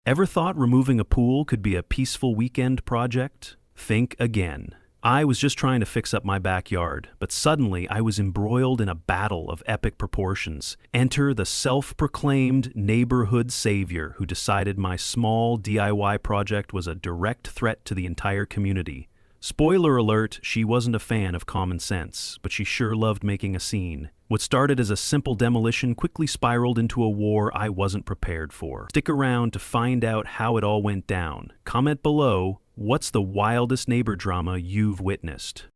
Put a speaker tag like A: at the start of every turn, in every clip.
A: Ever thought removing a pool could be a peaceful weekend project? Think again. I was just trying to fix up my backyard, but suddenly I was embroiled in a battle of epic proportions. Enter the self-proclaimed neighborhood savior who decided my small DIY project was a direct threat to the entire community. Spoiler alert, she wasn't a fan of common sense, but she sure loved making a scene. What started as a simple demolition quickly spiraled into a war I wasn't prepared for. Stick around to find out how it all went down. Comment below, what's the wildest neighbor drama you've witnessed?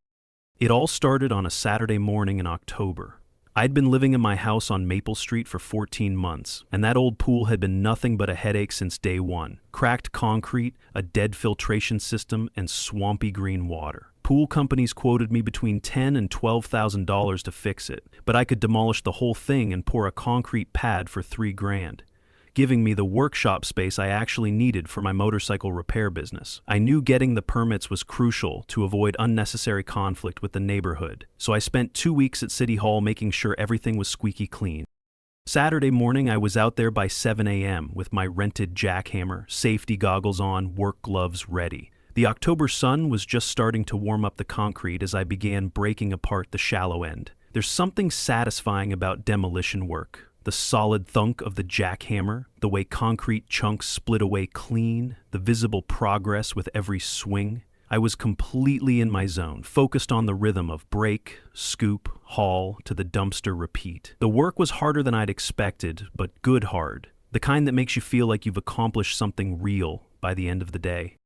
A: It all started on a Saturday morning in October. I'd been living in my house on Maple Street for 14 months, and that old pool had been nothing but a headache since day one. Cracked concrete, a dead filtration system, and swampy green water. Pool companies quoted me between $10,000 and $12,000 to fix it, but I could demolish the whole thing and pour a concrete pad for $3,000. Giving me the workshop space I actually needed for my motorcycle repair business. I knew getting the permits was crucial to avoid unnecessary conflict with the neighborhood, so I spent 2 weeks at City Hall making sure everything was squeaky clean. Saturday morning, I was out there by 7 a.m. with my rented jackhammer, safety goggles on, work gloves ready. The October sun was just starting to warm up the concrete as I began breaking apart the shallow end. There's something satisfying about demolition work. The solid thunk of the jackhammer, the way concrete chunks split away clean, the visible progress with every swing. I was completely in my zone, focused on the rhythm of break, scoop, haul, to the dumpster repeat. The work was harder than I'd expected, but good hard. The kind that makes you feel like you've accomplished something real by the end of the day.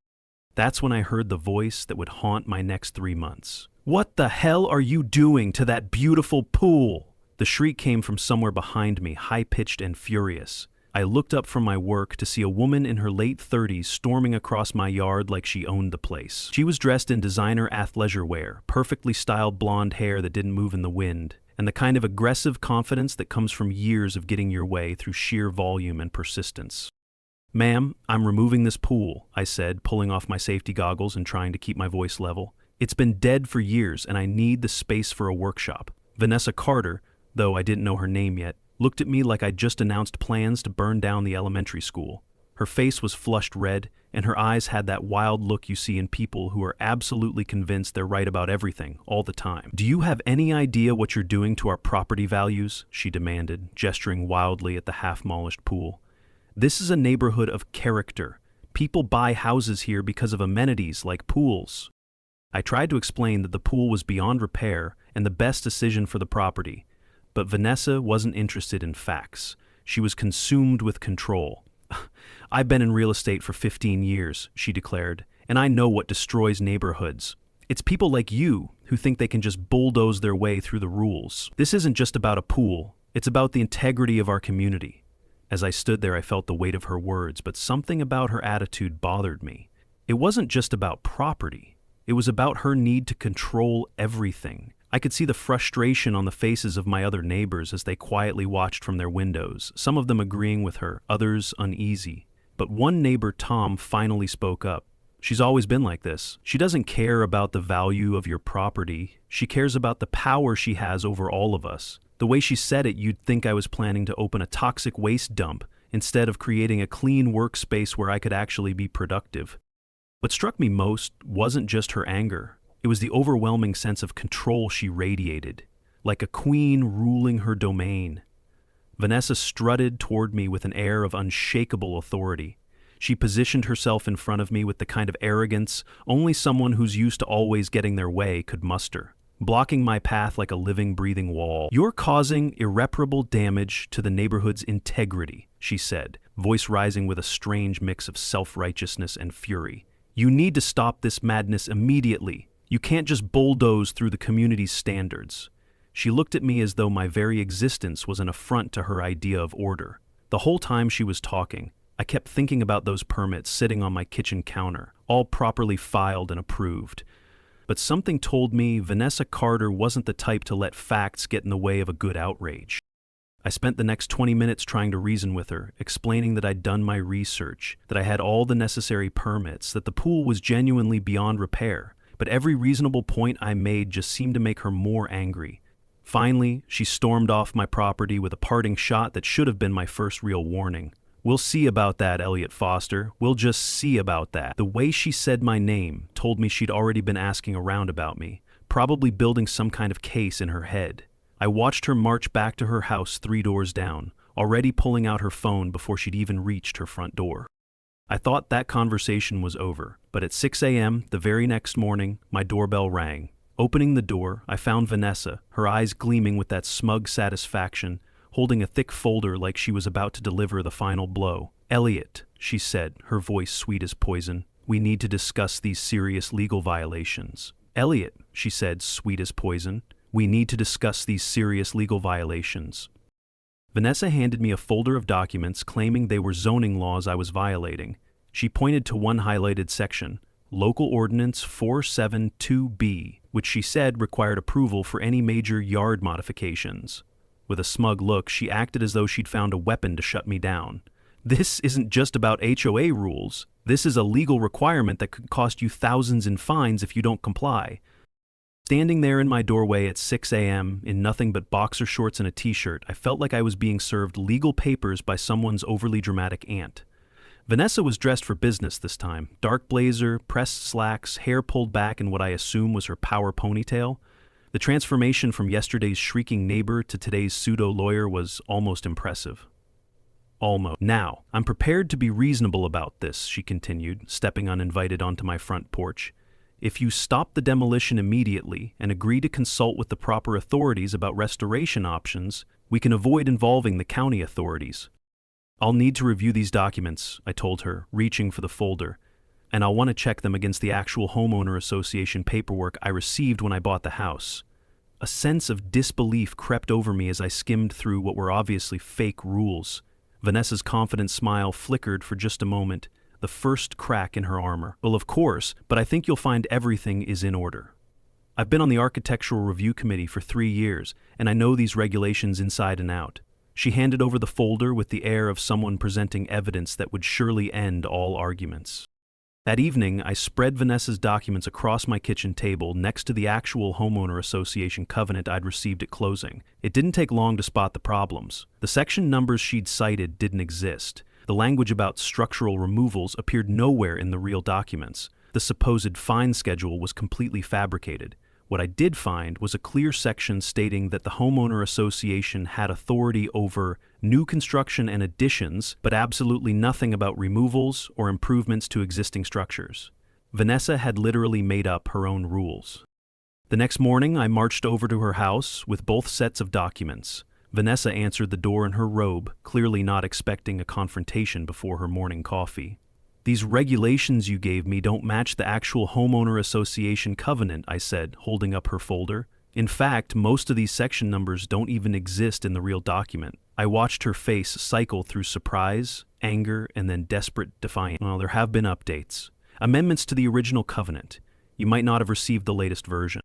A: That's when I heard the voice that would haunt my next 3 months. "What the hell are you doing to that beautiful pool?" The shriek came from somewhere behind me, high-pitched and furious. I looked up from my work to see a woman in her late 30s storming across my yard like she owned the place. She was dressed in designer athleisure wear, perfectly styled blonde hair that didn't move in the wind, and the kind of aggressive confidence that comes from years of getting your way through sheer volume and persistence. "Ma'am, I'm removing this pool," I said, pulling off my safety goggles and trying to keep my voice level. "It's been dead for years, and I need the space for a workshop." Vanessa Carter, though I didn't know her name yet, looked at me like I'd just announced plans to burn down the elementary school. Her face was flushed red, and her eyes had that wild look you see in people who are absolutely convinced they're right about everything, all the time. "Do you have any idea what you're doing to our property values?" she demanded, gesturing wildly at the half-demolished pool. "This is a neighborhood of character. People buy houses here because of amenities like pools." I tried to explain that the pool was beyond repair and the best decision for the property. But Vanessa wasn't interested in facts. She was consumed with control. "I've been in real estate for 15 years, she declared, "and I know what destroys neighborhoods. It's people like you who think they can just bulldoze their way through the rules. This isn't just about a pool. It's about the integrity of our community." As I stood there, I felt the weight of her words, but something about her attitude bothered me. It wasn't just about property. It was about her need to control everything. I could see the frustration on the faces of my other neighbors as they quietly watched from their windows, some of them agreeing with her, others uneasy. But one neighbor, Tom, finally spoke up. "She's always been like this. She doesn't care about the value of your property. She cares about the power she has over all of us." The way she said it, you'd think I was planning to open a toxic waste dump instead of creating a clean workspace where I could actually be productive. What struck me most wasn't just her anger. It was the overwhelming sense of control she radiated, like a queen ruling her domain. Vanessa strutted toward me with an air of unshakable authority. She positioned herself in front of me with the kind of arrogance only someone who's used to always getting their way could muster, blocking my path like a living, breathing wall. "You're causing irreparable damage to the neighborhood's integrity," she said, voice rising with a strange mix of self-righteousness and fury. "You need to stop this madness immediately. You can't just bulldoze through the community's standards." She looked at me as though my very existence was an affront to her idea of order. The whole time she was talking, I kept thinking about those permits sitting on my kitchen counter, all properly filed and approved. But something told me Vanessa Carter wasn't the type to let facts get in the way of a good outrage. I spent the next 20 minutes trying to reason with her, explaining that I'd done my research, that I had all the necessary permits, that the pool was genuinely beyond repair. But every reasonable point I made just seemed to make her more angry. Finally, she stormed off my property with a parting shot that should have been my first real warning. We'll see about that, Elliot Foster. We'll just see about that. The way she said my name told me she'd already been asking around about me, probably building some kind of case in her head. I watched her march back to her house 3 doors down, already pulling out her phone before she'd even reached her front door. I thought that conversation was over, but at 6 a.m. the very next morning, my doorbell rang. Opening the door, I found Vanessa, her eyes gleaming with that smug satisfaction, holding a thick folder like she was about to deliver the final blow. "Elliot," she said, her voice sweet as poison, "we need to discuss these serious legal violations." "Elliot," she said, sweet as poison, "we need to discuss these serious legal violations." Vanessa handed me a folder of documents claiming they were zoning laws I was violating. She pointed to one highlighted section, Local Ordinance 472B, which she said required approval for any major yard modifications. With a smug look, she acted as though she'd found a weapon to shut me down. "This isn't just about HOA rules. This is a legal requirement that could cost you thousands in fines if you don't comply." Standing there in my doorway at 6 a.m., in nothing but boxer shorts and a t-shirt, I felt like I was being served legal papers by someone's overly dramatic aunt. Vanessa was dressed for business this time. Dark blazer, pressed slacks, hair pulled back in what I assume was her power ponytail. The transformation from yesterday's shrieking neighbor to today's pseudo-lawyer was almost impressive. "Almost. Now, I'm prepared to be reasonable about this," she continued, stepping uninvited onto my front porch. "If you stop the demolition immediately and agree to consult with the proper authorities about restoration options, we can avoid involving the county authorities." "I'll need to review these documents," I told her, reaching for the folder, "and I'll want to check them against the actual homeowner association paperwork I received when I bought the house." A sense of disbelief crept over me as I skimmed through what were obviously fake rules. Vanessa's confident smile flickered for just a moment, the first crack in her armor. "Well, of course, but I think you'll find everything is in order. I've been on the Architectural Review Committee for 3 years, and I know these regulations inside and out." She handed over the folder with the air of someone presenting evidence that would surely end all arguments. That evening, I spread Vanessa's documents across my kitchen table next to the actual homeowner association covenant I'd received at closing. It didn't take long to spot the problems. The section numbers she'd cited didn't exist. The language about structural removals appeared nowhere in the real documents. The supposed fine schedule was completely fabricated. What I did find was a clear section stating that the homeowner association had authority over new construction and additions, but absolutely nothing about removals or improvements to existing structures. Vanessa had literally made up her own rules. The next morning, I marched over to her house with both sets of documents. Vanessa answered the door in her robe, clearly not expecting a confrontation before her morning coffee. "These regulations you gave me don't match the actual homeowner association covenant," I said, holding up her folder. "In fact, most of these section numbers don't even exist in the real document." I watched her face cycle through surprise, anger, and then desperate defiance. "Well, there have been updates. Amendments to the original covenant. You might not have received the latest version."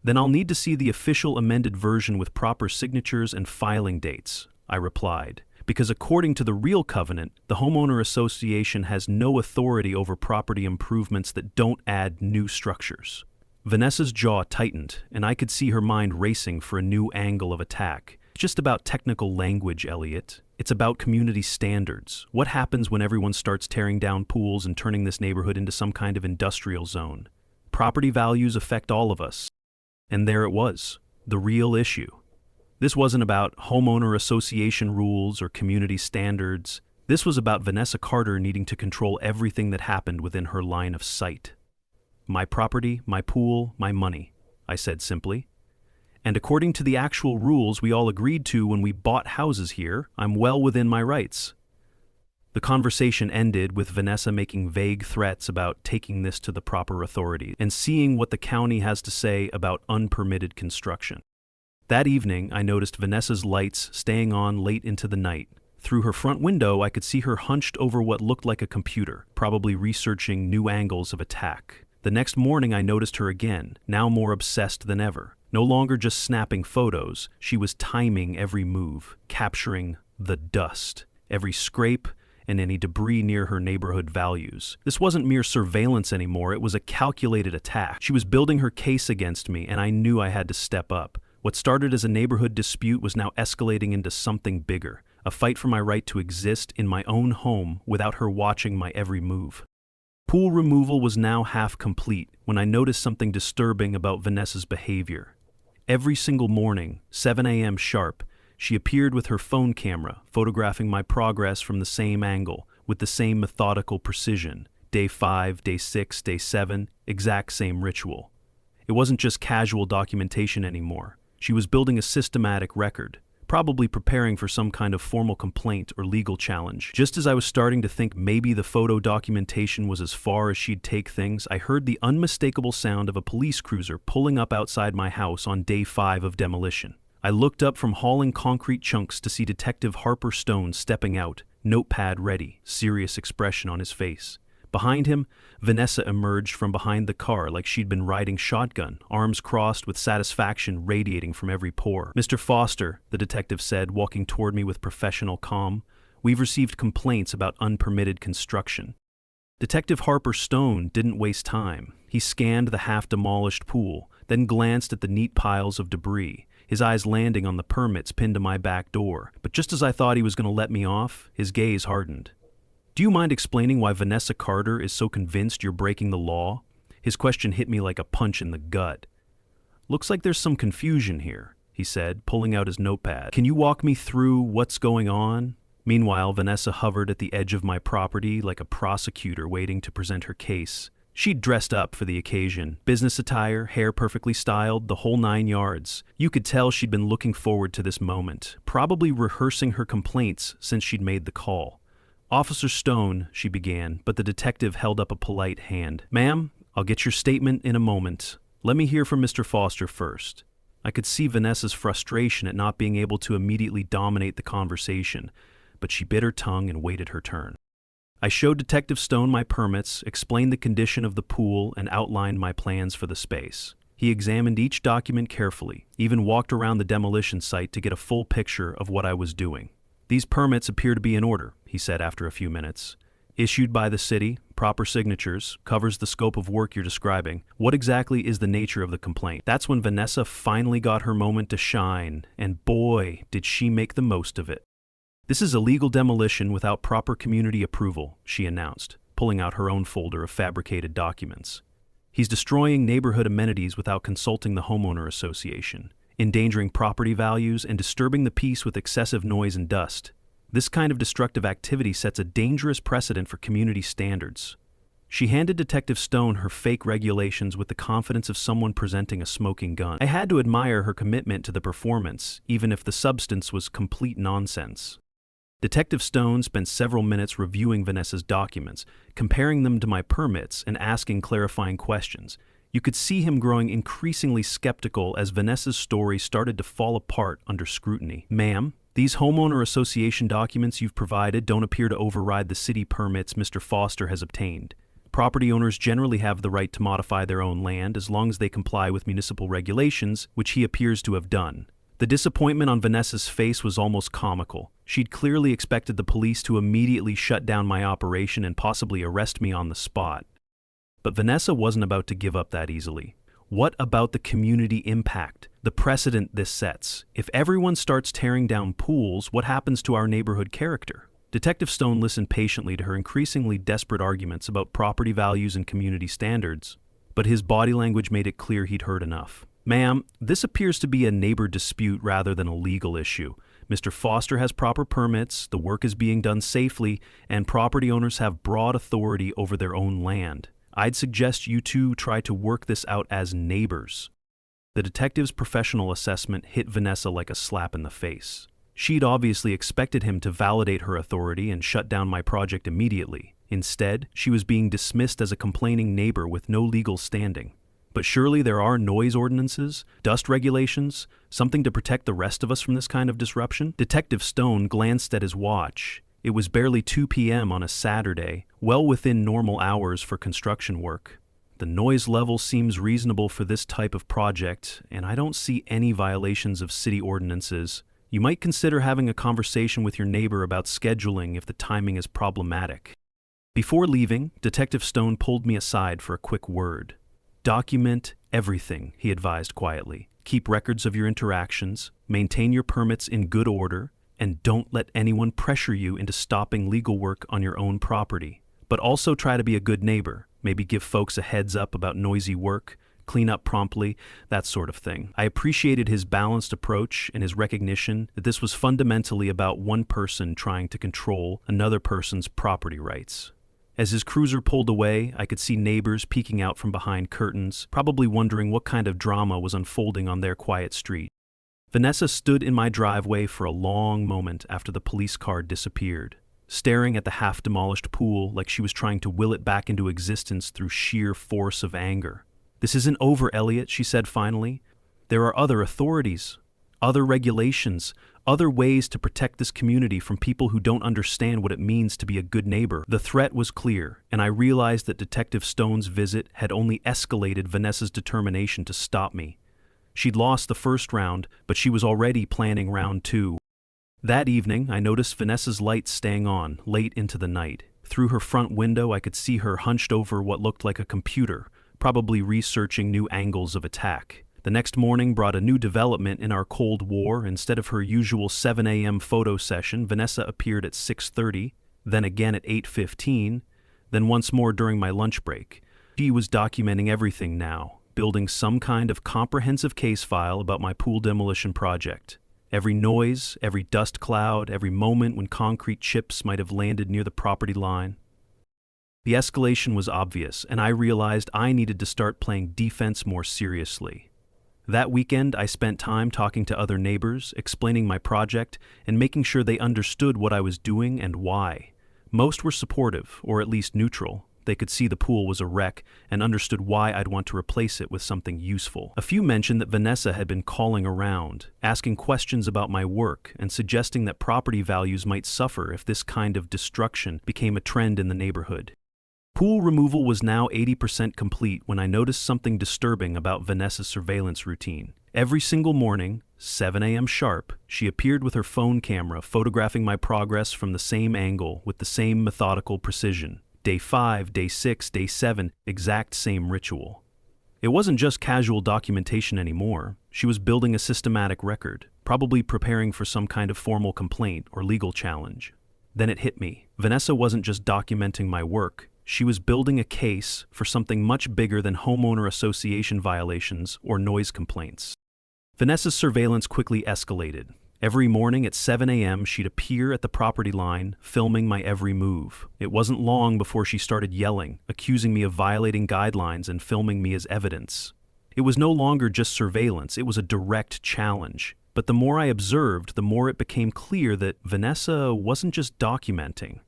A: "Then I'll need to see the official amended version with proper signatures and filing dates," I replied. "Because according to the real covenant, the homeowner association has no authority over property improvements that don't add new structures." Vanessa's jaw tightened, and I could see her mind racing for a new angle of attack. "It's just about technical language, Elliot. It's about community standards. What happens when everyone starts tearing down pools and turning this neighborhood into some kind of industrial zone? Property values affect all of us." And there it was, the real issue. This wasn't about homeowner association rules or community standards. This was about Vanessa Carter needing to control everything that happened within her line of sight. "My property, my pool, my money," I said simply. "And according to the actual rules we all agreed to when we bought houses here, I'm well within my rights." The conversation ended with Vanessa making vague threats about taking this to the proper authorities and seeing what the county has to say about unpermitted construction. That evening, I noticed Vanessa's lights staying on late into the night. Through her front window, I could see her hunched over what looked like a computer, probably researching new angles of attack. The next morning, I noticed her again, now more obsessed than ever. No longer just snapping photos, she was timing every move, capturing the dust, every scrape, and any debris near her neighborhood values. This wasn't mere surveillance anymore, it was a calculated attack. She was building her case against me, and I knew I had to step up. What started as a neighborhood dispute was now escalating into something bigger, a fight for my right to exist in my own home without her watching my every move. Pool removal was now half complete when I noticed something disturbing about Vanessa's behavior. Every single morning, 7 a.m. sharp, she appeared with her phone camera, photographing my progress from the same angle, with the same methodical precision. Day 5, day 6, day 7, exact same ritual. It wasn't just casual documentation anymore. She was building a systematic record, probably preparing for some kind of formal complaint or legal challenge. Just as I was starting to think maybe the photo documentation was as far as she'd take things, I heard the unmistakable sound of a police cruiser pulling up outside my house on day 5 of demolition. I looked up from hauling concrete chunks to see Detective Harper Stone stepping out, notepad ready, serious expression on his face. Behind him, Vanessa emerged from behind the car like she'd been riding shotgun, arms crossed with satisfaction radiating from every pore. "Mr. Foster," the detective said, walking toward me with professional calm, "we've received complaints about unpermitted construction." Detective Harper Stone didn't waste time. He scanned the half-demolished pool, then glanced at the neat piles of debris, his eyes landing on the permits pinned to my back door. But just as I thought he was going to let me off, his gaze hardened. "Do you mind explaining why Vanessa Carter is so convinced you're breaking the law?" His question hit me like a punch in the gut. "Looks like there's some confusion here," he said, pulling out his notepad. "Can you walk me through what's going on?" Meanwhile, Vanessa hovered at the edge of my property like a prosecutor waiting to present her case. She'd dressed up for the occasion, business attire, hair perfectly styled, the whole 9 yards. You could tell she'd been looking forward to this moment, probably rehearsing her complaints since she'd made the call. "Officer Stone," she began, but the detective held up a polite hand. "Ma'am, I'll get your statement in a moment. Let me hear from Mr. Foster first." I could see Vanessa's frustration at not being able to immediately dominate the conversation, but she bit her tongue and waited her turn. I showed Detective Stone my permits, explained the condition of the pool, and outlined my plans for the space. He examined each document carefully, even walked around the demolition site to get a full picture of what I was doing. "These permits appear to be in order," he said after a few minutes. "Issued by the city, proper signatures, covers the scope of work you're describing. What exactly is the nature of the complaint?" That's when Vanessa finally got her moment to shine, and boy, did she make the most of it. "This is illegal demolition without proper community approval," she announced, pulling out her own folder of fabricated documents. "He's destroying neighborhood amenities without consulting the homeowner association, endangering property values and disturbing the peace with excessive noise and dust. This kind of destructive activity sets a dangerous precedent for community standards." She handed Detective Stone her fake regulations with the confidence of someone presenting a smoking gun. I had to admire her commitment to the performance, even if the substance was complete nonsense. Detective Stone spent several minutes reviewing Vanessa's documents, comparing them to my permits and asking clarifying questions. You could see him growing increasingly skeptical as Vanessa's story started to fall apart under scrutiny. "Ma'am, these homeowner association documents you've provided don't appear to override the city permits Mr. Foster has obtained. Property owners generally have the right to modify their own land as long as they comply with municipal regulations, which he appears to have done." The disappointment on Vanessa's face was almost comical. She'd clearly expected the police to immediately shut down my operation and possibly arrest me on the spot. But Vanessa wasn't about to give up that easily. What about the community impact, the precedent this sets? If everyone starts tearing down pools, what happens to our neighborhood character? Detective Stone listened patiently to her increasingly desperate arguments about property values and community standards, but his body language made it clear he'd heard enough. "Ma'am, this appears to be a neighbor dispute rather than a legal issue. Mr. Foster has proper permits, the work is being done safely, and property owners have broad authority over their own land. I'd suggest you two try to work this out as neighbors." The detective's professional assessment hit Vanessa like a slap in the face. She'd obviously expected him to validate her authority and shut down my project immediately. Instead, she was being dismissed as a complaining neighbor with no legal standing. But surely there are noise ordinances, dust regulations, something to protect the rest of us from this kind of disruption? Detective Stone glanced at his watch. It was barely 2 p.m. on a Saturday, well within normal hours for construction work. "The noise level seems reasonable for this type of project, and I don't see any violations of city ordinances. You might consider having a conversation with your neighbor about scheduling if the timing is problematic." Before leaving, Detective Stone pulled me aside for a quick word. "Document everything," he advised quietly. "Keep records of your interactions, maintain your permits in good order, And don't let anyone pressure you into stopping legal work on your own property. But also try to be a good neighbor, maybe give folks a heads up about noisy work, clean up promptly, that sort of thing. I appreciated his balanced approach and his recognition that this was fundamentally about one person trying to control another person's property rights. As his cruiser pulled away, I could see neighbors peeking out from behind curtains, probably wondering what kind of drama was unfolding on their quiet street. Vanessa stood in my driveway for a long moment after the police car disappeared, staring at the half-demolished pool like she was trying to will it back into existence through sheer force of anger. "This isn't over, Elliot," she said finally. "There are other authorities, other regulations, other ways to protect this community from people who don't understand what it means to be a good neighbor." The threat was clear, and I realized that Detective Stone's visit had only escalated Vanessa's determination to stop me. She'd lost the first round, but she was already planning round 2. That evening, I noticed Vanessa's lights staying on late into the night. Through her front window, I could see her hunched over what looked like a computer, probably researching new angles of attack. The next morning brought a new development in our Cold War. Instead of her usual 7 a.m. photo session, Vanessa appeared at 6:30, then again at 8:15, then once more during my lunch break. She was documenting everything now, building some kind of comprehensive case file about my pool demolition project. Every noise, every dust cloud, every moment when concrete chips might have landed near the property line. The escalation was obvious, and I realized I needed to start playing defense more seriously. That weekend, I spent time talking to other neighbors, explaining my project, and making sure they understood what I was doing and why. Most were supportive, or at least neutral. They could see the pool was a wreck and understood why I'd want to replace it with something useful. A few mentioned that Vanessa had been calling around, asking questions about my work, and suggesting that property values might suffer if this kind of destruction became a trend in the neighborhood. Pool removal was now 80% complete when I noticed something disturbing about Vanessa's surveillance routine. Every single morning, 7 a.m. sharp, she appeared with her phone camera photographing my progress from the same angle with the same methodical precision. Day 5, day 6, day 7, exact same ritual. It wasn't just casual documentation anymore. She was building a systematic record, probably preparing for some kind of formal complaint or legal challenge. Then it hit me. Vanessa wasn't just documenting my work. She was building a case for something much bigger than homeowner association violations or noise complaints. Vanessa's surveillance quickly escalated. Every morning at 7 a.m., she'd appear at the property line, filming my every move. It wasn't long before she started yelling, accusing me of violating guidelines and filming me as evidence. It was no longer just surveillance, it was a direct challenge. But the more I observed, the more it became clear that Vanessa wasn't just documenting.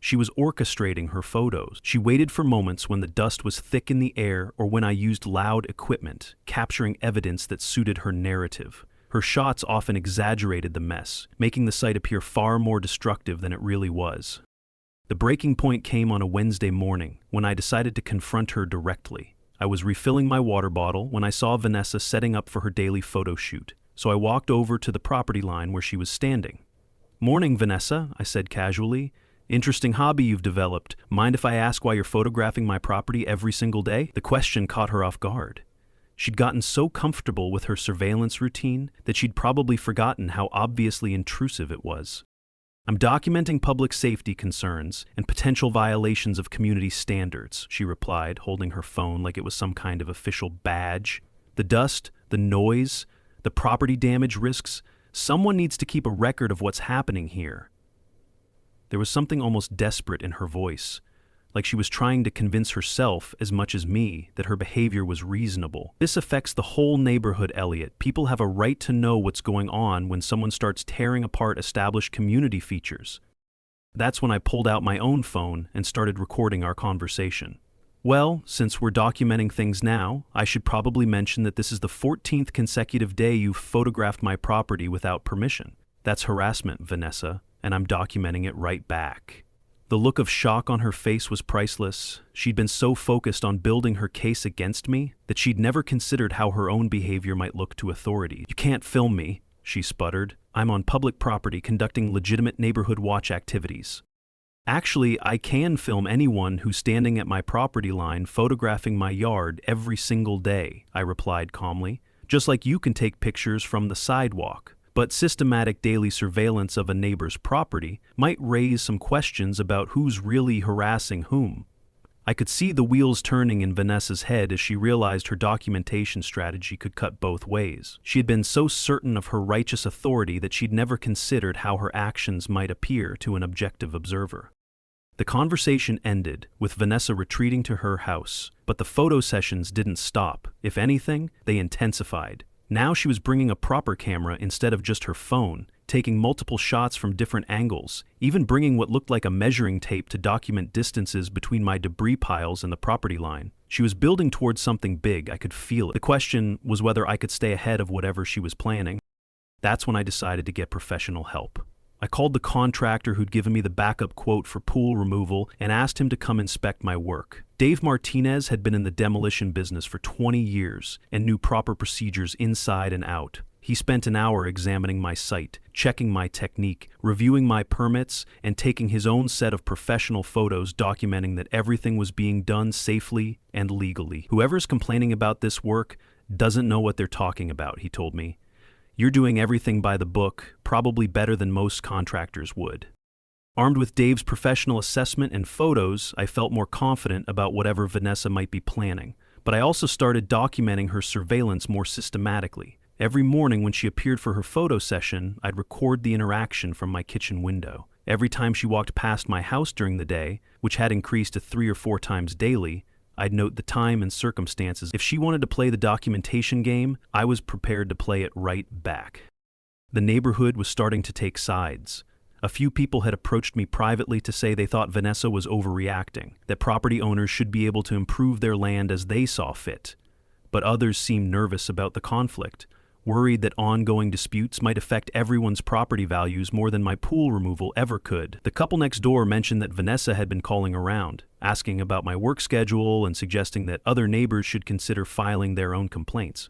A: She was orchestrating her photos. She waited for moments when the dust was thick in the air or when I used loud equipment, capturing evidence that suited her narrative. Her shots often exaggerated the mess, making the site appear far more destructive than it really was. The breaking point came on a Wednesday morning when I decided to confront her directly. I was refilling my water bottle when I saw Vanessa setting up for her daily photo shoot, so I walked over to the property line where she was standing. "Morning, Vanessa," I said casually. "Interesting hobby you've developed. Mind if I ask why you're photographing my property every single day?" The question caught her off guard. She'd gotten so comfortable with her surveillance routine that she'd probably forgotten how obviously intrusive it was. "I'm documenting public safety concerns and potential violations of community standards," she replied, holding her phone like it was some kind of official badge. "The dust, the noise, the property damage risks, someone needs to keep a record of what's happening here." There was something almost desperate in her voice, like she was trying to convince herself as much as me that her behavior was reasonable. "This affects the whole neighborhood, Elliot. People have a right to know what's going on when someone starts tearing apart established community features." That's when I pulled out my own phone and started recording our conversation. "Well, since we're documenting things now, I should probably mention that this is the 14th consecutive day you've photographed my property without permission. That's harassment, Vanessa, and I'm documenting it right back." The look of shock on her face was priceless. She'd been so focused on building her case against me that she'd never considered how her own behavior might look to authority. "You can't film me," she sputtered. "I'm on public property conducting legitimate neighborhood watch activities." "Actually, I can film anyone who's standing at my property line photographing my yard every single day," I replied calmly. "Just like you can take pictures from the sidewalk. but systematic daily surveillance of a neighbor's property might raise some questions about who's really harassing whom. I could see the wheels turning in Vanessa's head as she realized her documentation strategy could cut both ways. She had been so certain of her righteous authority that she'd never considered how her actions might appear to an objective observer. The conversation ended with Vanessa retreating to her house, but the photo sessions didn't stop. If anything, they intensified. Now she was bringing a proper camera instead of just her phone, taking multiple shots from different angles, even bringing what looked like a measuring tape to document distances between my debris piles and the property line. She was building towards something big, I could feel it. The question was whether I could stay ahead of whatever she was planning. That's when I decided to get professional help. I called the contractor who'd given me the backup quote for pool removal and asked him to come inspect my work. Dave Martinez had been in the demolition business for 20 years and knew proper procedures inside and out. He spent an hour examining my site, checking my technique, reviewing my permits, and taking his own set of professional photos documenting that everything was being done safely and legally. Whoever's complaining about this work doesn't know what they're talking about, he told me. You're doing everything by the book, probably better than most contractors would. Armed with Dave's professional assessment and photos, I felt more confident about whatever Vanessa might be planning. But I also started documenting her surveillance more systematically. Every morning when she appeared for her photo session, I'd record the interaction from my kitchen window. Every time she walked past my house during the day, which had increased to 3 or 4 times daily, I'd note the time and circumstances. If she wanted to play the documentation game, I was prepared to play it right back. The neighborhood was starting to take sides. A few people had approached me privately to say they thought Vanessa was overreacting, that property owners should be able to improve their land as they saw fit. But others seemed nervous about the conflict, worried that ongoing disputes might affect everyone's property values more than my pool removal ever could. The couple next door mentioned that Vanessa had been calling around, asking about my work schedule and suggesting that other neighbors should consider filing their own complaints.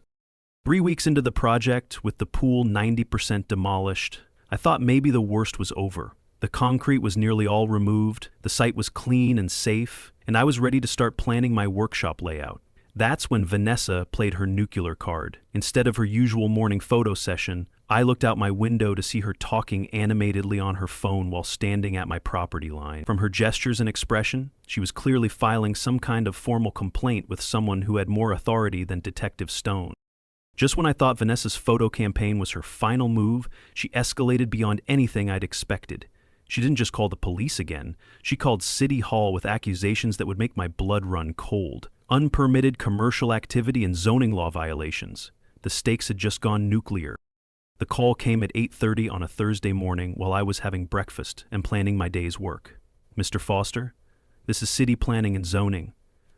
A: 3 weeks into the project, with the pool 90% demolished, I thought maybe the worst was over. The concrete was nearly all removed, the site was clean and safe, and I was ready to start planning my workshop layout. That's when Vanessa played her nuclear card. Instead of her usual morning photo session, I looked out my window to see her talking animatedly on her phone while standing at my property line. From her gestures and expression, she was clearly filing some kind of formal complaint with someone who had more authority than Detective Stone. Just when I thought Vanessa's photo campaign was her final move, she escalated beyond anything I'd expected. She didn't just call the police again, she called City Hall with accusations that would make my blood run cold. Unpermitted commercial activity and zoning law violations. The stakes had just gone nuclear. The call came at 8:30 on a Thursday morning while I was having breakfast and planning my day's work. Mr. Foster, this is City Planning and Zoning.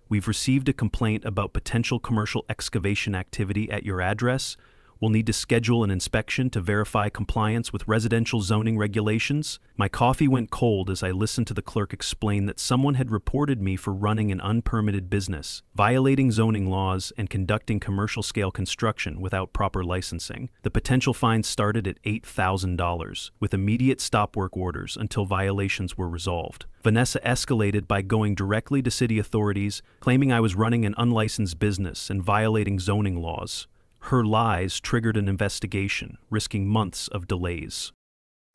A: We've received a complaint about potential commercial excavation activity at your address. We'll need to schedule an inspection to verify compliance with residential zoning regulations. My coffee went cold as I listened to the clerk explain that someone had reported me for running an unpermitted business, violating zoning laws, and conducting commercial-scale construction without proper licensing. The potential fine started at $8,000, with immediate stop work orders until violations were resolved. Vanessa escalated by going directly to city authorities, claiming I was running an unlicensed business and violating zoning laws. Her lies triggered an investigation, risking months of delays.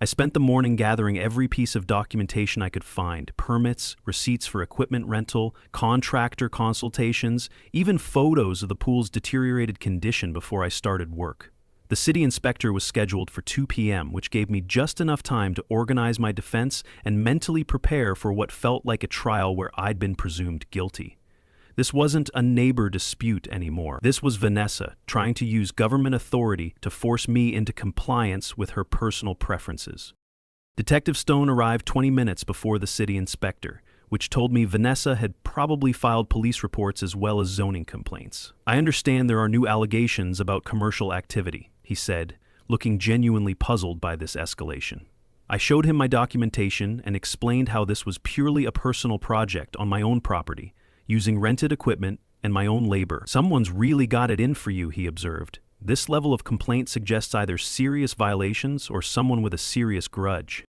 A: I spent the morning gathering every piece of documentation I could find: permits, receipts for equipment rental, contractor consultations, even photos of the pool's deteriorated condition before I started work. The city inspector was scheduled for 2 p.m., which gave me just enough time to organize my defense and mentally prepare for what felt like a trial where I'd been presumed guilty. This wasn't a neighbor dispute anymore. This was Vanessa trying to use government authority to force me into compliance with her personal preferences. Detective Stone arrived 20 minutes before the city inspector, which told me Vanessa had probably filed police reports as well as zoning complaints. I understand there are new allegations about commercial activity, he said, looking genuinely puzzled by this escalation. I showed him my documentation and explained how this was purely a personal project on my own property, using rented equipment and my own labor. Someone's really got it in for you, he observed. This level of complaint suggests either serious violations or someone with a serious grudge.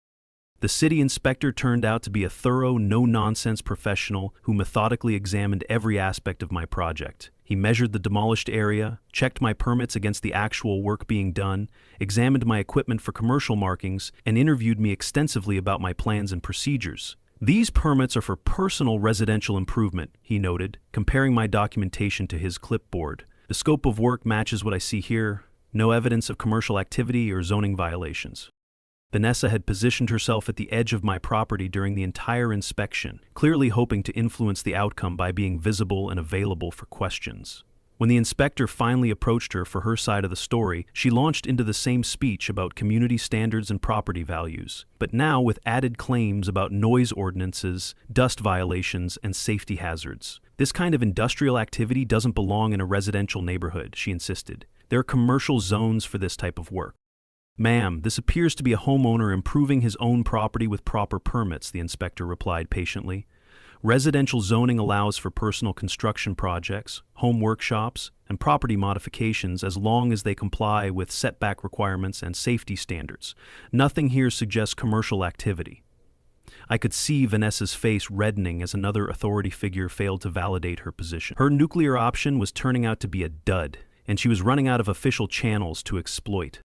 A: The city inspector turned out to be a thorough, no-nonsense professional who methodically examined every aspect of my project. He He measured the demolished area, checked my permits against the actual work being done, examined my equipment for commercial markings, and interviewed me extensively about my plans and procedures. These permits are for personal residential improvement, he noted, comparing my documentation to his clipboard. The scope of work matches what I see here. No evidence of commercial activity or zoning violations. Vanessa had positioned herself at the edge of my property during the entire inspection, clearly hoping to influence the outcome by being visible and available for questions. When the inspector finally approached her for her side of the story, she launched into the same speech about community standards and property values, but now with added claims about noise ordinances, dust violations, and safety hazards. This kind of industrial activity doesn't belong in a residential neighborhood, she insisted. There are commercial zones for this type of work. Ma'am, this appears to be a homeowner improving his own property with proper permits, the inspector replied patiently. Residential zoning allows for personal construction projects, home workshops, and property modifications as long as they comply with setback requirements and safety standards. Nothing here suggests commercial activity. I could see Vanessa's face reddening as another authority figure failed to validate her position. Her nuclear option was turning out to be a dud, and she was running out of official channels to exploit.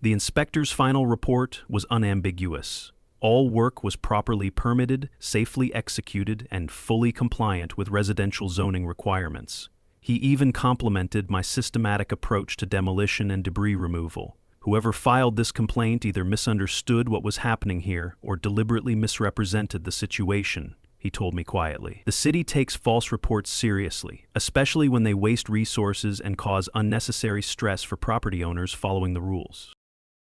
A: The inspector's final report was unambiguous. All work was properly permitted, safely executed, and fully compliant with residential zoning requirements. He even complimented my systematic approach to demolition and debris removal. Whoever filed this complaint either misunderstood what was happening here or deliberately misrepresented the situation, he told me quietly. The city takes false reports seriously, especially when they waste resources and cause unnecessary stress for property owners following the rules.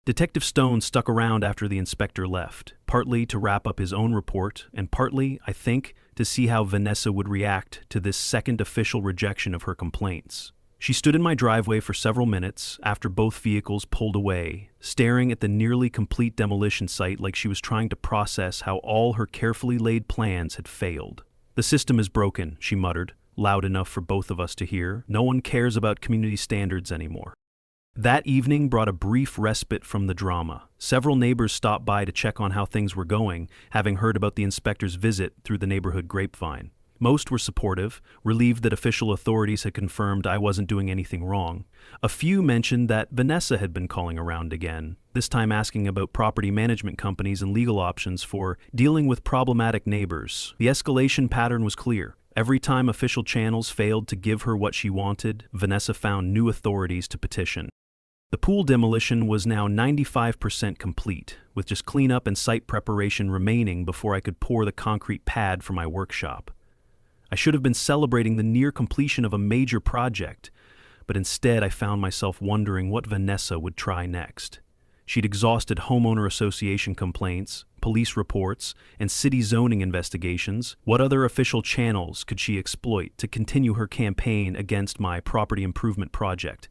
A: Detective Stone stuck around after the inspector left, partly to wrap up his own report, and partly, I think, to see how Vanessa would react to this second official rejection of her complaints. She stood in my driveway for several minutes after both vehicles pulled away, staring at the nearly complete demolition site like she was trying to process how all her carefully laid plans had failed. "The system is broken," she muttered, loud enough for both of us to hear. "No one cares about community standards anymore." That evening brought a brief respite from the drama. Several neighbors stopped by to check on how things were going, having heard about the inspector's visit through the neighborhood grapevine. Most were supportive, relieved that official authorities had confirmed I wasn't doing anything wrong. A few mentioned that Vanessa had been calling around again, this time asking about property management companies and legal options for dealing with problematic neighbors. The escalation pattern was clear. Every time official channels failed to give her what she wanted, Vanessa found new authorities to petition. The pool demolition was now 95% complete, with just cleanup and site preparation remaining before I could pour the concrete pad for my workshop. I should have been celebrating the near completion of a major project, but instead I found myself wondering what Vanessa would try next. She'd exhausted homeowner association complaints, police reports, and city zoning investigations. What other official channels could she exploit to continue her campaign against my property improvement project?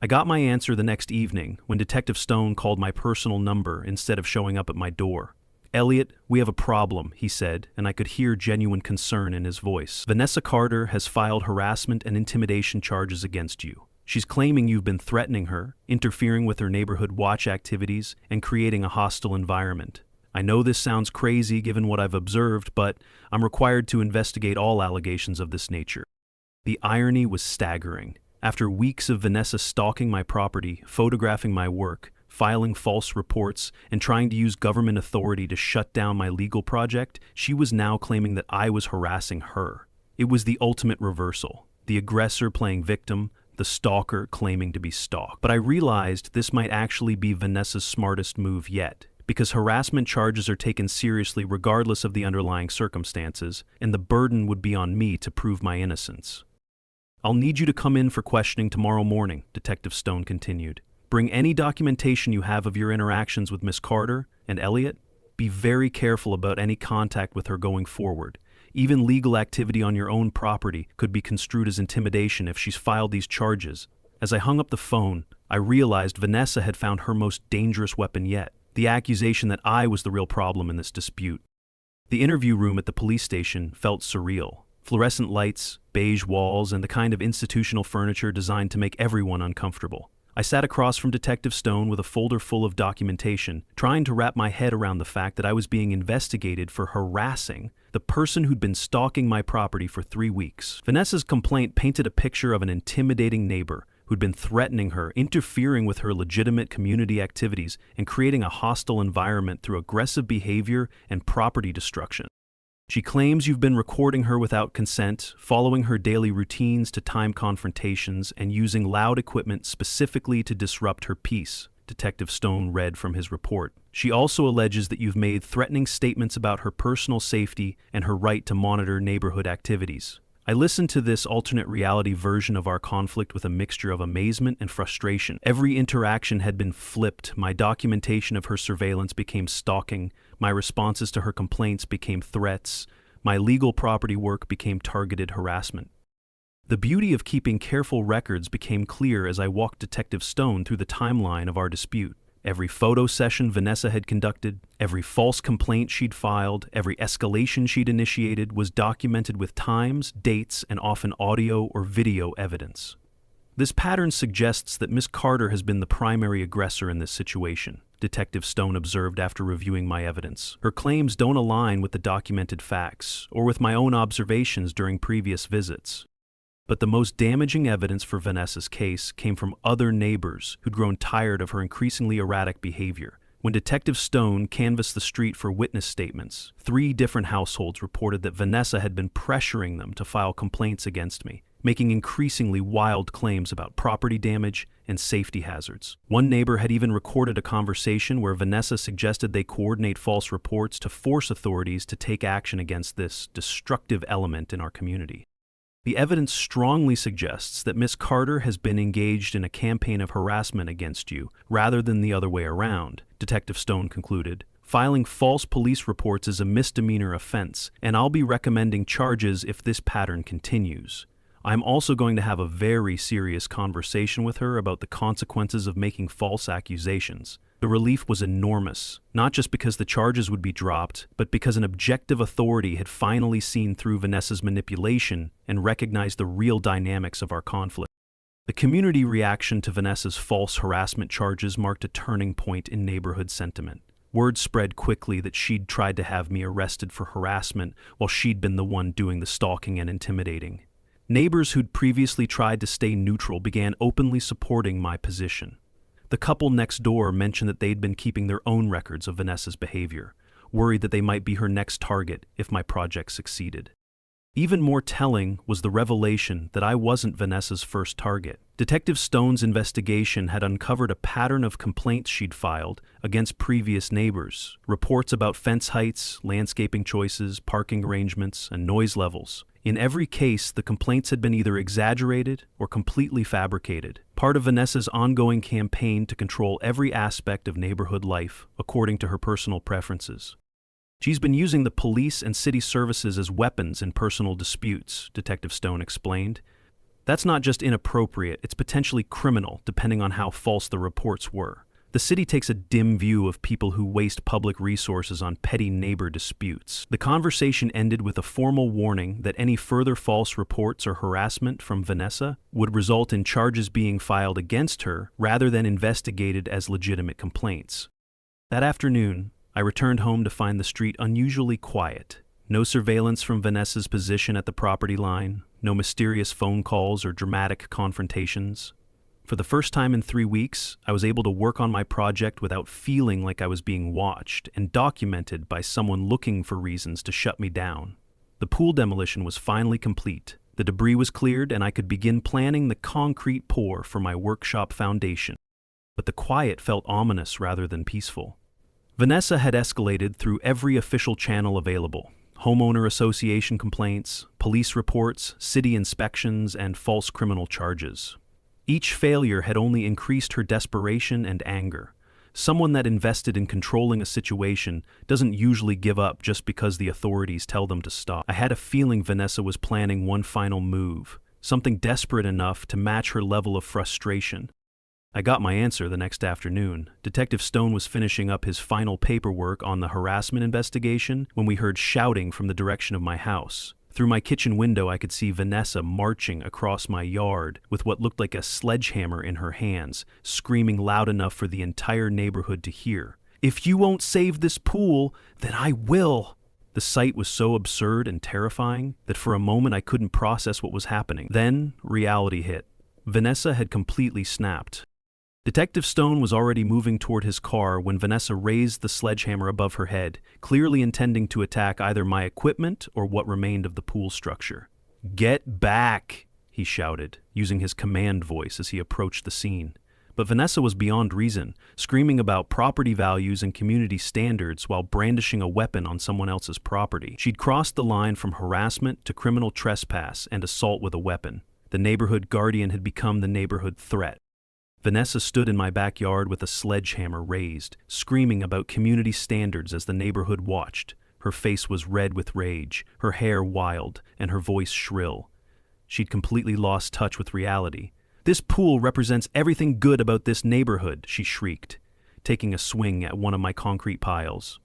A: I got my answer the next evening when Detective Stone called my personal number instead of showing up at my door. "Elliot, we have a problem," he said, and I could hear genuine concern in his voice. "Vanessa Carter has filed harassment and intimidation charges against you. She's claiming you've been threatening her, interfering with her neighborhood watch activities, and creating a hostile environment. I know this sounds crazy given what I've observed, but I'm required to investigate all allegations of this nature." The irony was staggering. After weeks of Vanessa stalking my property, photographing my work, filing false reports, and trying to use government authority to shut down my legal project, she was now claiming that I was harassing her. It was the ultimate reversal. The aggressor playing victim, the stalker claiming to be stalked. But I realized this might actually be Vanessa's smartest move yet, because harassment charges are taken seriously regardless of the underlying circumstances, and the burden would be on me to prove my innocence. "I'll need you to come in for questioning tomorrow morning," Detective Stone continued. "Bring any documentation you have of your interactions with Miss Carter and Elliot. Be very careful about any contact with her going forward. Even legal activity on your own property could be construed as intimidation if she's filed these charges." As I hung up the phone, I realized Vanessa had found her most dangerous weapon yet, the accusation that I was the real problem in this dispute. The interview room at the police station felt surreal. Fluorescent lights, beige walls, and the kind of institutional furniture designed to make everyone uncomfortable. I sat across from Detective Stone with a folder full of documentation, trying to wrap my head around the fact that I was being investigated for harassing the person who'd been stalking my property for 3 weeks. Vanessa's complaint painted a picture of an intimidating neighbor who'd been threatening her, interfering with her legitimate community activities, and creating a hostile environment through aggressive behavior and property destruction. She claims you've been recording her without consent, following her daily routines to time confrontations, and using loud equipment specifically to disrupt her peace, Detective Stone read from his report. She also alleges that you've made threatening statements about her personal safety and her right to monitor neighborhood activities. I listened to this alternate reality version of our conflict with a mixture of amazement and frustration. Every interaction had been flipped. My documentation of her surveillance became stalking. My responses to her complaints became threats. My legal property work became targeted harassment. The beauty of keeping careful records became clear as I walked Detective Stone through the timeline of our dispute. Every photo session Vanessa had conducted, every false complaint she'd filed, every escalation she'd initiated was documented with times, dates, and often audio or video evidence. This pattern suggests that Miss Carter has been the primary aggressor in this situation, Detective Stone observed after reviewing my evidence. Her claims don't align with the documented facts or with my own observations during previous visits. But the most damaging evidence for Vanessa's case came from other neighbors who'd grown tired of her increasingly erratic behavior. When Detective Stone canvassed the street for witness statements, 3 different households reported that Vanessa had been pressuring them to file complaints against me, making increasingly wild claims about property damage and safety hazards. One neighbor had even recorded a conversation where Vanessa suggested they coordinate false reports to force authorities to take action against this destructive element in our community. The evidence strongly suggests that Miss Carter has been engaged in a campaign of harassment against you, rather than the other way around, Detective Stone concluded. Filing false police reports is a misdemeanor offense, and I'll be recommending charges if this pattern continues. I'm also going to have a very serious conversation with her about the consequences of making false accusations. The relief was enormous, not just because the charges would be dropped, but because an objective authority had finally seen through Vanessa's manipulation and recognized the real dynamics of our conflict. The community reaction to Vanessa's false harassment charges marked a turning point in neighborhood sentiment. Word spread quickly that she'd tried to have me arrested for harassment while she'd been the one doing the stalking and intimidating. Neighbors who'd previously tried to stay neutral began openly supporting my position. The couple next door mentioned that they'd been keeping their own records of Vanessa's behavior, worried that they might be her next target if my project succeeded. Even more telling was the revelation that I wasn't Vanessa's first target. Detective Stone's investigation had uncovered a pattern of complaints she'd filed against previous neighbors, reports about fence heights, landscaping choices, parking arrangements, and noise levels. In every case, the complaints had been either exaggerated or completely fabricated, part of Vanessa's ongoing campaign to control every aspect of neighborhood life according to her personal preferences. She's been using the police and city services as weapons in personal disputes, Detective Stone explained. That's not just inappropriate, it's potentially criminal, depending on how false the reports were. The city takes a dim view of people who waste public resources on petty neighbor disputes. The conversation ended with a formal warning that any further false reports or harassment from Vanessa would result in charges being filed against her rather than investigated as legitimate complaints. That afternoon, I returned home to find the street unusually quiet. No surveillance from Vanessa's position at the property line, no mysterious phone calls or dramatic confrontations. For the first time in 3 weeks, I was able to work on my project without feeling like I was being watched and documented by someone looking for reasons to shut me down. The pool demolition was finally complete. The debris was cleared and I could begin planning the concrete pour for my workshop foundation. But the quiet felt ominous rather than peaceful. Vanessa had escalated through every official channel available: homeowner association complaints, police reports, city inspections, and false criminal charges. Each failure had only increased her desperation and anger. Someone that invested in controlling a situation doesn't usually give up just because the authorities tell them to stop. I had a feeling Vanessa was planning one final move, something desperate enough to match her level of frustration. I got my answer the next afternoon. Detective Stone was finishing up his final paperwork on the harassment investigation when we heard shouting from the direction of my house. Through my kitchen window, I could see Vanessa marching across my yard with what looked like a sledgehammer in her hands, screaming loud enough for the entire neighborhood to hear. "If you won't save this pool, then I will!" The The sight was so absurd and terrifying that for a moment I couldn't process what was happening. Then, reality hit. Vanessa had completely snapped. Detective Stone was already moving toward his car when Vanessa raised the sledgehammer above her head, clearly intending to attack either my equipment or what remained of the pool structure. "Get back!" he shouted, using his command voice as he approached the scene. But Vanessa was beyond reason, screaming about property values and community standards while brandishing a weapon on someone else's property. She'd crossed the line from harassment to criminal trespass and assault with a weapon. The neighborhood guardian had become the neighborhood threat. Vanessa stood in my backyard with a sledgehammer raised, screaming about community standards as the neighborhood watched. Her face was red with rage, her hair wild, and her voice shrill. She'd completely lost touch with reality. "This pool represents everything good about this neighborhood," she shrieked, taking a swing at one of my concrete piles.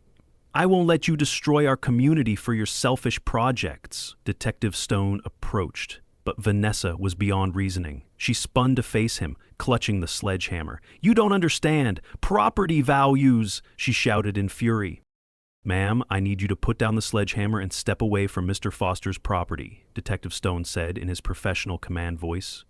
A: "I won't let you destroy our community for your selfish projects." Detective Stone approached, but Vanessa was beyond reasoning. She spun to face him, clutching the sledgehammer. "You don't understand. Property values," she shouted in fury. "Ma'am, I need you to put down the sledgehammer and step away from Mr. Foster's property," Detective Stone said in his professional command voice.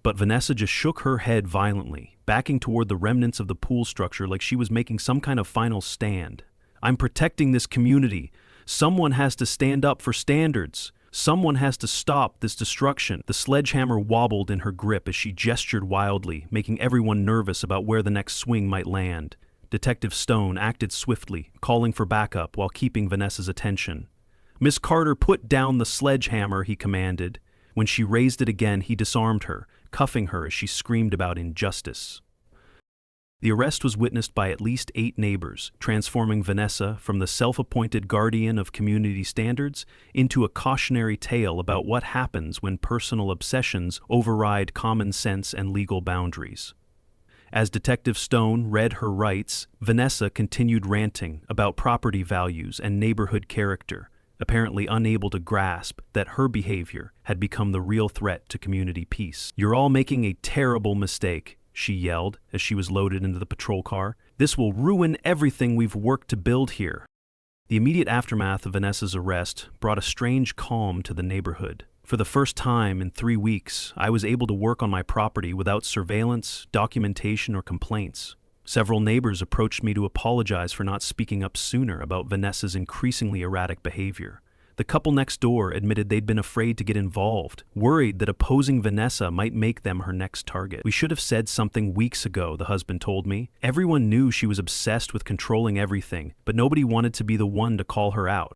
A: But Vanessa just shook her head violently, backing toward the remnants of the pool structure like she was making some kind of final stand. "I'm protecting this community. Someone has to stand up for standards. Someone has to stop this destruction." The sledgehammer wobbled in her grip as she gestured wildly, making everyone nervous about where the next swing might land. Detective Stone acted swiftly, calling for backup while keeping Vanessa's attention. "Miss Carter, put down the sledgehammer," he commanded. When she raised it again, he disarmed her, cuffing her as she screamed about injustice. The arrest was witnessed by at least 8 neighbors, transforming Vanessa from the self-appointed guardian of community standards into a cautionary tale about what happens when personal obsessions override common sense and legal boundaries. As Detective Stone read her rights, Vanessa continued ranting about property values and neighborhood character, apparently unable to grasp that her behavior had become the real threat to community peace. "You're all making a terrible mistake," she yelled as she was loaded into the patrol car. "This will ruin everything we've worked to build here." The immediate aftermath of Vanessa's arrest brought a strange calm to the neighborhood. For the first time in 3 weeks, I was able to work on my property without surveillance, documentation, or complaints. Several neighbors approached me to apologize for not speaking up sooner about Vanessa's increasingly erratic behavior. The couple next door admitted they'd been afraid to get involved, worried that opposing Vanessa might make them her next target. "We should have said something weeks ago," the husband told me. "Everyone knew she was obsessed with controlling everything, but nobody wanted to be the one to call her out."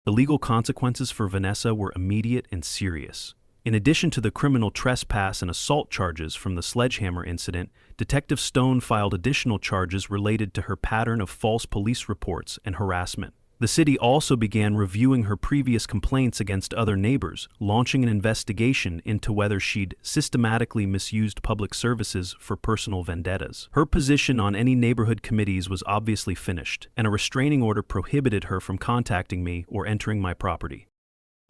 A: The legal consequences for Vanessa were immediate and serious. In addition to the criminal trespass and assault charges from the sledgehammer incident, Detective Stone filed additional charges related to her pattern of false police reports and harassment. The city also began reviewing her previous complaints against other neighbors, launching an investigation into whether she'd systematically misused public services for personal vendettas. Her position on any neighborhood committees was obviously finished, and a restraining order prohibited her from contacting me or entering my property.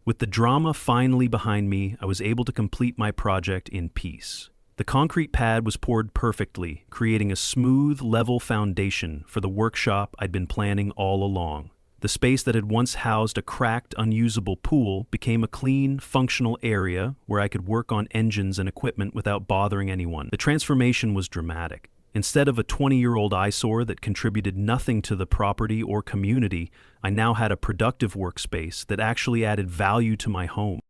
A: With the drama finally behind me, I was able to complete my project in peace. The concrete pad was poured perfectly, creating a smooth, level foundation for the workshop I'd been planning all along. The space that had once housed a cracked, unusable pool became a clean, functional area where I could work on engines and equipment without bothering anyone. The transformation was dramatic. Instead of a 20-year-old eyesore that contributed nothing to the property or community, I now had a productive workspace that actually added value to my home.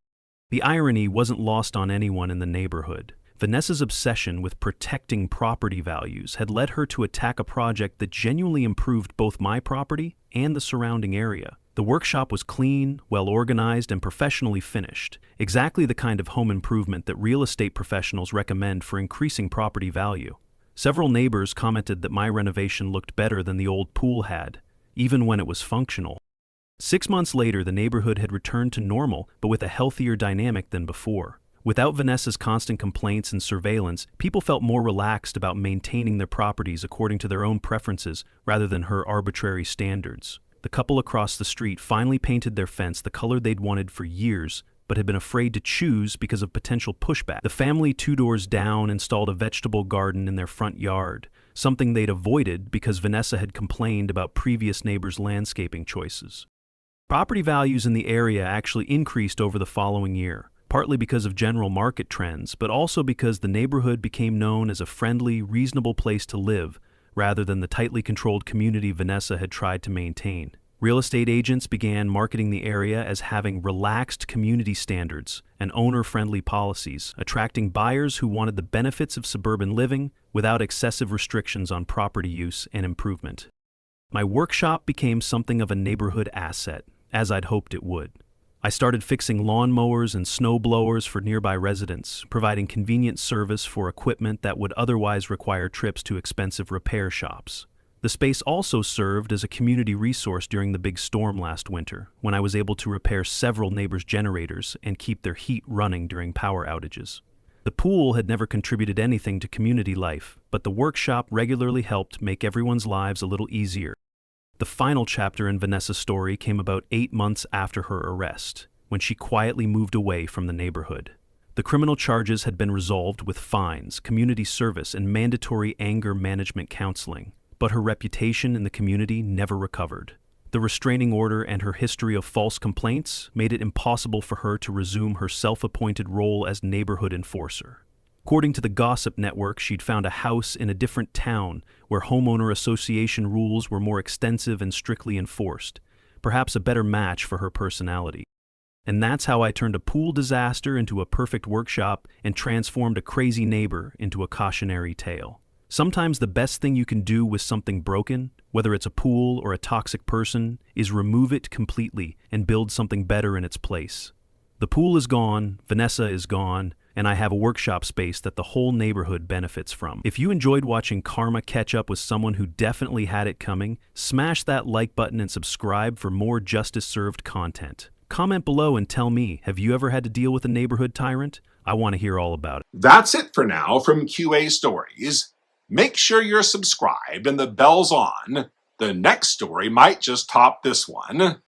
A: The irony wasn't lost on anyone in the neighborhood. Vanessa's obsession with protecting property values had led her to attack a project that genuinely improved both my property and the surrounding area. The workshop was clean, well-organized, and professionally finished, exactly the kind of home improvement that real estate professionals recommend for increasing property value. Several neighbors commented that my renovation looked better than the old pool had, even when it was functional. 6 months later, the neighborhood had returned to normal, but with a healthier dynamic than before. Without Vanessa's constant complaints and surveillance, people felt more relaxed about maintaining their properties according to their own preferences rather than her arbitrary standards. The couple across the street finally painted their fence the color they'd wanted for years, but had been afraid to choose because of potential pushback. The family 2 doors down installed a vegetable garden in their front yard, something they'd avoided because Vanessa had complained about previous neighbors' landscaping choices. Property values in the area actually increased over the following year, partly because of general market trends, but also because the neighborhood became known as a friendly, reasonable place to live, rather than the tightly controlled community Vanessa had tried to maintain. Real estate agents began marketing the area as having relaxed community standards and owner-friendly policies, attracting buyers who wanted the benefits of suburban living without excessive restrictions on property use and improvement. My workshop became something of a neighborhood asset, as I'd hoped it would. I started fixing lawnmowers and snow blowers for nearby residents, providing convenient service for equipment that would otherwise require trips to expensive repair shops. The space also served as a community resource during the big storm last winter, when I was able to repair several neighbors' generators and keep their heat running during power outages. The pool had never contributed anything to community life, but the workshop regularly helped make everyone's lives a little easier. The final chapter in Vanessa's story came about 8 months after her arrest, when she quietly moved away from the neighborhood. The criminal charges had been resolved with fines, community service, and mandatory anger management counseling. But her reputation in the community never recovered. The restraining order and her history of false complaints made it impossible for her to resume her self-appointed role as neighborhood enforcer. According to the gossip network, she'd found a house in a different town where homeowner association rules were more extensive and strictly enforced, perhaps a better match for her personality. And that's how I turned a pool disaster into a perfect workshop and transformed a crazy neighbor into a cautionary tale. Sometimes the best thing you can do with something broken, whether it's a pool or a toxic person, is remove it completely and build something better in its place. The pool is gone, Vanessa is gone, and I have a workshop space that the whole neighborhood benefits from. If you enjoyed watching karma catch up with someone who definitely had it coming, smash that like button and subscribe for more justice-served content. Comment below and tell me, have you ever had to deal with a neighborhood tyrant? I want to hear all about it.
B: That's it for now from QA Stories. Make sure you're subscribed and the bell's on. The next story might just top this one.